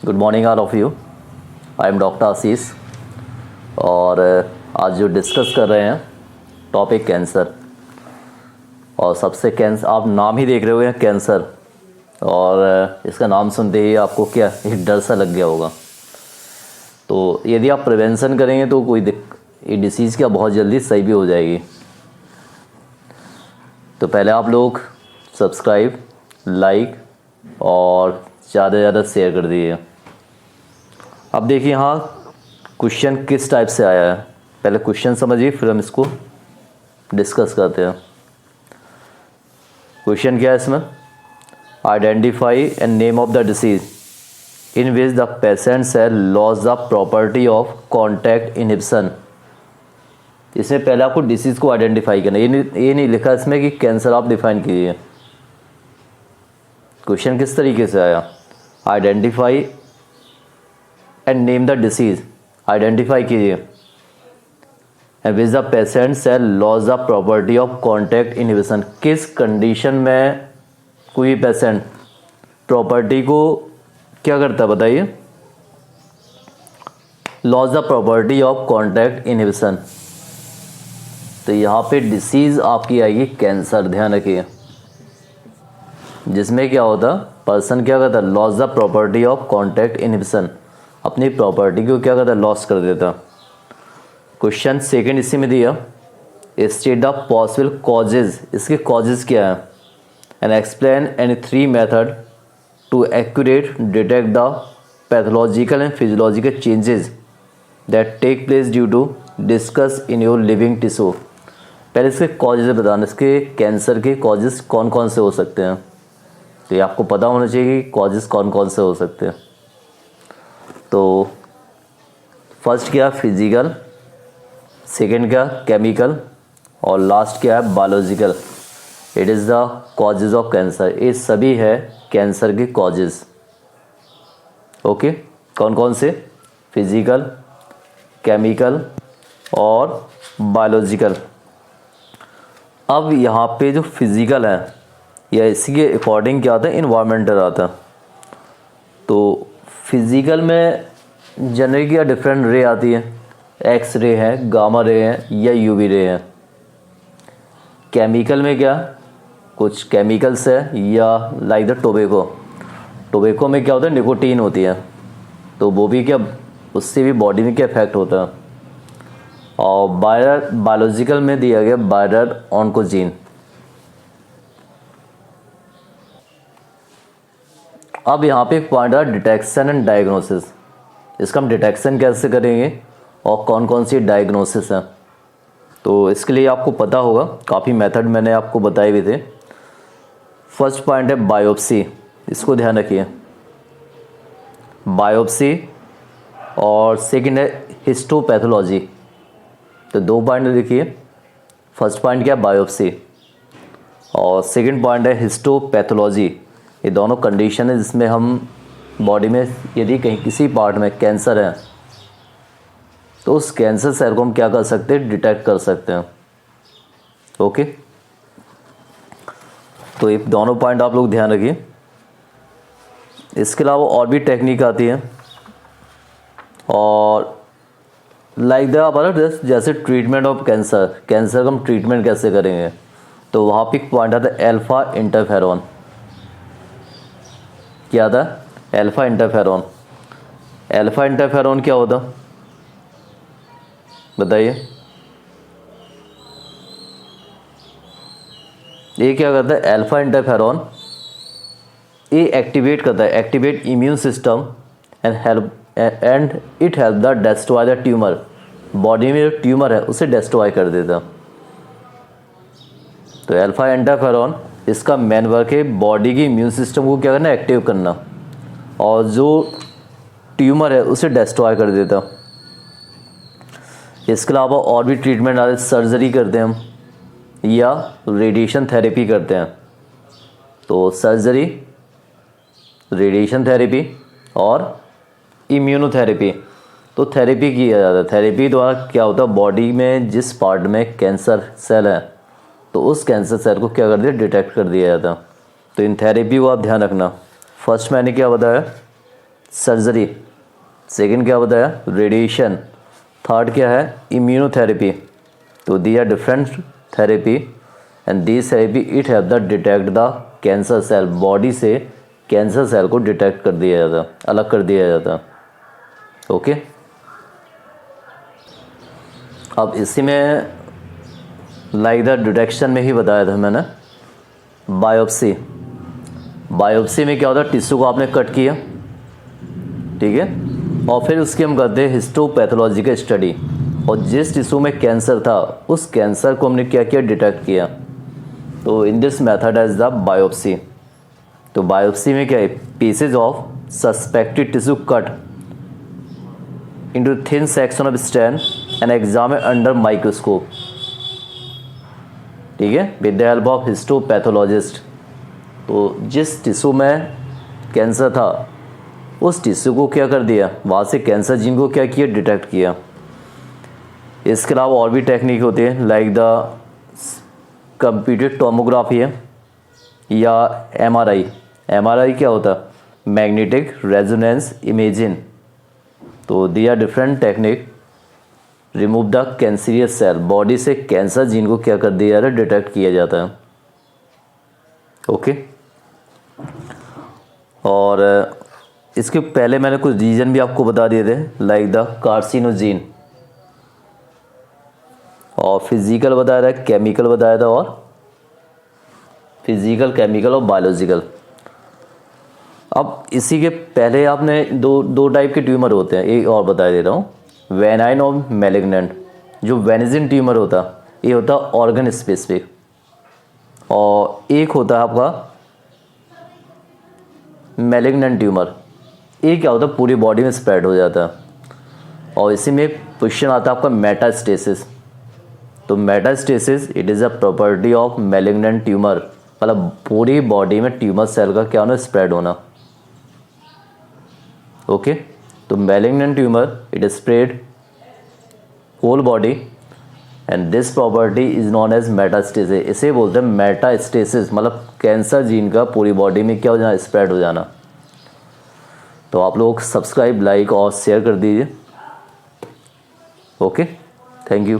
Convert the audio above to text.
Good morning all of you. I am doctor Ashish और आज जो डिस्कस कर रहे हैं टॉपिक कैंसर। और सबसे कैंसर, आप नाम ही देख रहे हो कैंसर, और इसका नाम सुनते ही आपको क्या एक डर सा लग गया होगा। तो यदि आप प्रिवेंशन करेंगे तो ये डिसीज़ क्या बहुत जल्दी सही भी हो जाएगी। तो पहले आप लोग सब्सक्राइब, लाइक और ज़्यादा से ज़्यादा शेयर कर दीजिए। अब देखिए यहाँ क्वेश्चन किस टाइप से आया है, पहले क्वेश्चन समझिए फिर हम इसको डिस्कस करते हैं। क्वेश्चन क्या है इसमें? Identify and name of the disease in which the patients have lost the property of contact inhibition. इसमें पहले आपको डिसीज़ को आइडेंटिफाई करना, ये नहीं लिखा इसमें कि कैंसर आप डिफाइन कीजिए। क्वेश्चन किस तरीके से आया? Identify and name the disease, identify कीजिए, and which the patients have lost the property of contact inhibition. किस कंडीशन में कोई पेशेंट प्रॉपर्टी को क्या करता है बताइए? Loss the property of contact inhibition. तो यहाँ पे डिसीज़ आपकी आएगी कैंसर, ध्यान रखिए। जिसमें क्या होता, पर्सन क्या करता, loss the property of contact inhibition, अपनी प्रॉपर्टी को क्या करता, लॉस कर देता। क्वेश्चन सेकंड इसी में दिया, स्टेट द पॉसिबल कॉजेज, इसके कॉजेज क्या है, and explain any 3 method to accurate detect the pathological and physiological changes that take place due to discuss in your living tissue. पहले इसके कॉजेज बताना, इसके कैंसर के कॉजेज कौन कौन से हो सकते हैं। तो ये आपको पता होना चाहिए कि कॉजेज कौन कौन से हो सकते हैं। तो फर्स्ट क्या फिजिकल, सेकेंड क्या केमिकल, और लास्ट क्या है biological. It is the causes of cancer. ये सभी है कैंसर के कॉजेज। ओके, कौन कौन से? फिजिकल, केमिकल और बायोलॉजिकल। अब यहाँ पे जो फिजिकल है या इसी के अकॉर्डिंग क्या आता है, इन्वायरमेंटल आता है। तो फिजिकल में जनरली क्या डिफरेंट रे आती है, एक्स रे है, गामा रे है या यूवी रे है। केमिकल में क्या कुछ केमिकल्स है, या लाइक द टोबैको में क्या होता है, निकोटीन होती है, तो वो भी क्या, उससे भी बॉडी में क्या इफेक्ट होता है। और बायोलॉजिकल में दिया गया वायरल ऑन्कोजीन। अब यहाँ पे एक पॉइंट है डिटेक्शन एंड डायग्नोसिस। इसका हम डिटेक्शन कैसे करेंगे और कौन कौन सी डायग्नोसिस है। तो इसके लिए आपको पता होगा, काफ़ी मेथड मैंने आपको बताए भी थे। फर्स्ट पॉइंट है बायोप्सी, इसको ध्यान रखिए, बायोप्सी। और सेकंड है हिस्टोपैथोलॉजी। तो 2 पॉइंट लिखिए। फर्स्ट पॉइंट क्या है, बायोप्सी, और सेकंड पॉइंट है हिस्टोपैथोलॉजी। ये दोनों कंडीशन है जिसमें हम बॉडी में यदि कहीं किसी पार्ट में कैंसर है तो उस कैंसर सेल को हम क्या कर सकते हैं, डिटेक्ट कर सकते हैं। ओके, तो ये दोनों पॉइंट आप लोग ध्यान रखिए। इसके अलावा और भी टेक्निक आती है, और लाइक द जैसे ट्रीटमेंट ऑफ कैंसर का हम ट्रीटमेंट कैसे करेंगे। तो वहाँ पे एक पॉइंट आता है अल्फा इंटरफेरॉन। क्या था? Alpha interferon. अल्फा इंटरफेरॉन क्या होता बताइए? ये क्या करता है, अल्फा इंटरफेरॉन ये एक्टिवेट करता है, activate immune system and it help the destroy the tumour. Body में जो ट्यूमर है उसे डिस्ट्रॉय कर देता। तो अल्फा इंटरफेरॉन इसका मेन वर्क है बॉडी की इम्यून सिस्टम को क्या करना, एक्टिव करना, और जो ट्यूमर है उसे डिस्ट्रॉय कर देता। इसके अलावा और भी ट्रीटमेंट आते, सर्जरी करते हैं हम या रेडिएशन थेरेपी करते हैं। तो सर्जरी, रेडिएशन थेरेपी और इम्यूनोथेरेपी। तो थेरेपी किया जाता है। थेरेपी द्वारा क्या होता है, बॉडी में जिस पार्ट में कैंसर सेल है तो उस कैंसर सेल को क्या कर दिया, डिटेक्ट कर दिया जाता। तो इन थेरेपी को आप ध्यान रखना। फर्स्ट मैंने क्या बताया, सर्जरी, सेकंड क्या बताया, रेडिएशन, थर्ड क्या है, इम्यूनोथेरेपी। तो they are different therapy and this therapy it have the detect the cancer cell, body से कैंसर सेल को डिटेक्ट कर दिया जाता, अलग कर दिया जाता। ओके, अब इसी में लाइक द डिटेक्शन में ही बताया था मैंने, बायोप्सी। बायोप्सी में क्या होता है, टिश्यू को आपने कट किया, ठीक है, और फिर उसकी हम करते हैं हिस्टोपैथोलॉजिकल स्टडी, और जिस टिश्यू में कैंसर था उस कैंसर को हमने क्या किया, डिटेक्ट किया। तो in this method is the biopsy. तो बायोप्सी में क्या है, pieces of suspected tissue cut into thin section of stain and examine under microscope, ठीक है, with the help of histopathologist. तो जिस टिश्यू में कैंसर था उस टिश्यू को क्या कर दिया, वहाँ से कैंसर जीन को क्या किया, डिटेक्ट किया। इसके अलावा और भी टेक्निक होती है लाइक द कंप्यूटेड टोमोग्राफी है या एमआरआई। एमआरआई क्या होता है, मैग्नेटिक रेजोनेंस इमेजिंग। तो they are different technique, remove the cancerous cell, body से कैंसर जीन को क्या कर दिया जाता है, डिटेक्ट किया जाता है। ओके, और इसके पहले मैंने कुछ रीजन भी आपको बता दिए थे लाइक द कार्सिनोजीन, और फिजिकल बताया था, केमिकल बताया था, और फिजिकल, केमिकल और बायोलॉजिकल। अब इसी के पहले आपने दो टाइप के ट्यूमर होते हैं, एक और बता दे रहा हूँ, वेनाइन और मैलिग्नेंट। जो वेनिजिन ट्यूमर होता ये होता ऑर्गन स्पेसिफिक, और एक होता है आपका मैलिग्नेंट ट्यूमर, ये क्या होता है, पूरी बॉडी में स्प्रेड हो जाता है। और इसी में क्वेश्चन आता है आपका मेटास्टेसिस। तो metastasis it is a property of malignant tumour, मतलब पूरी बॉडी में ट्यूमर सेल का क्या होना, स्प्रेड होना। ओके, तो malignant tumour it is spread whole body and this property is known as metastasis. इसे बोलते हैं मेटास्टेसिस, मतलब कैंसर जीन का पूरी बॉडी में क्या हो जाना, स्प्रेड हो जाना। तो आप लोग सब्सक्राइब, लाइक और शेयर कर दीजिए। Okay, thank you.